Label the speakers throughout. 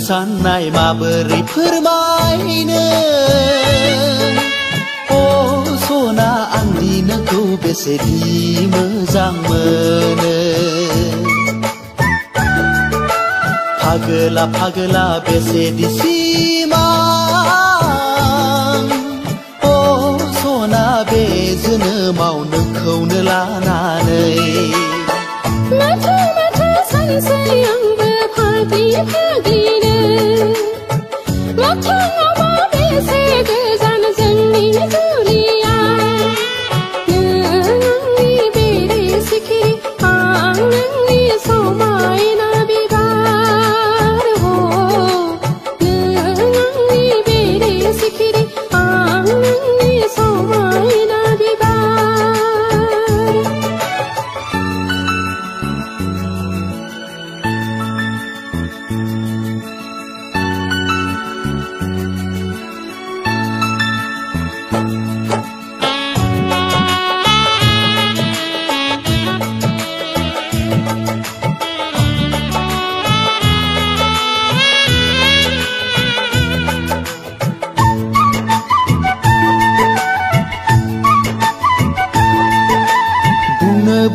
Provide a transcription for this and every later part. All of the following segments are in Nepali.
Speaker 1: साननाय माबोरै फोरमायनो अ सना आंदि नोंखौ बेसेदि मोजां मोनो फागोला फागोला बेसेदि सिमां अ सना बे जोनोमाव नोंखौनो लानानै
Speaker 2: माथो माथो सानसै आंबो फाग्लि फाग्लिनो मोखाङावबा बेसे गोजान जोंनि जुलिया नों आंनि बेरे सिखिरि आं नोंनि समायना बिबार हो नों आंनि बेरे सिखिरि आं नोंनि समायना बिबार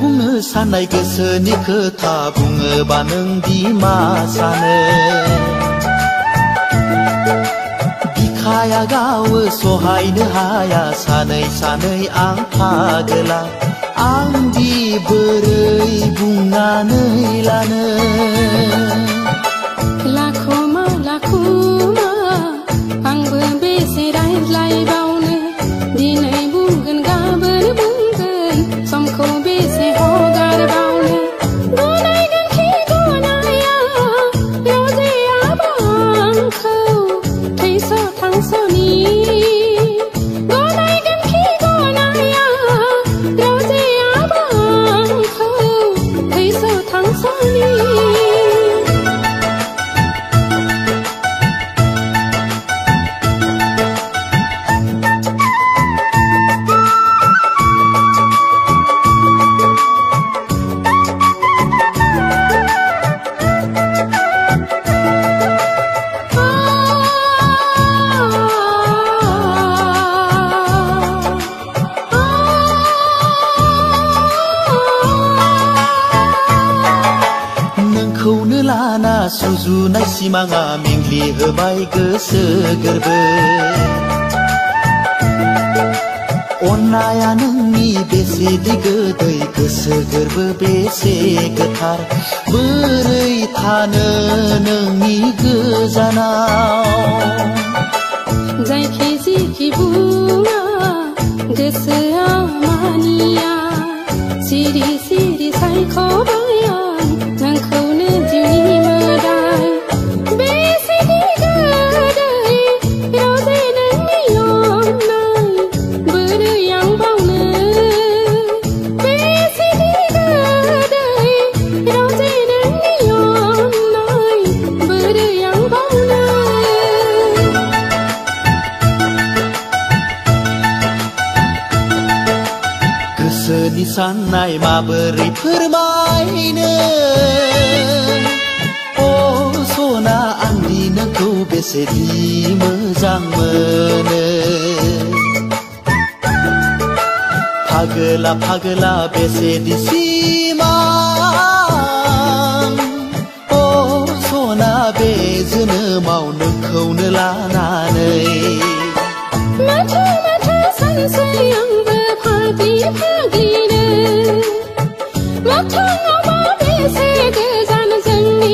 Speaker 1: बुंनो साननाय गोसोनि खोथा बुङोबा नोंदि मा सानो बिखाया गावो सहायनो हाया सानै सानै आं फागोला आंदि बोरै बुंनानै लानो
Speaker 2: लाखुमा लाखुमा आंबो बेसे रायज्लायबावनो दिनै बुंगोन गाबोन बुंगोन समखौ बेसे हगारबावनो गनायगोन खि गनाया रजेयाबो आंखौ थैस' थांस'नि गनायगोन खि गनाया रजेयाबो आंखौ थैस' थांस'नि
Speaker 1: नोंखौनो लाना सुजुनाय सिमाङा मेंग्लि होबाय गोसो गोरबो अननाया नोंनि बेसेदि गोदै गोसो गोरबो बेसे गोथार बोरै थानो नोंनि गोजानाव
Speaker 2: जायखि जिखि बुङा गोसोआव मानिया सिरि सिरि सायख'बाय आं नोंखौनो जिउनि मोदाय बेसेदि गोदै रजे नोंनि अननाय बोरै आं बावनो बेसेदि गोदै रजे नोंनि अननाय बोरै आं बावनो
Speaker 1: गोसोनि साननाय माबोरै फोरमायनो अ सना आंदि नोंखौ बेसेदि मोजां मोनो फागोला फागोला बेसेदि सिमां अ सना बे जोनोमाव नोंखौनो लानानै
Speaker 2: माथो माथो सानसै आंबो फाग्लि फाग्लिनो मोखाङावबा बेसे गोजान जोंनि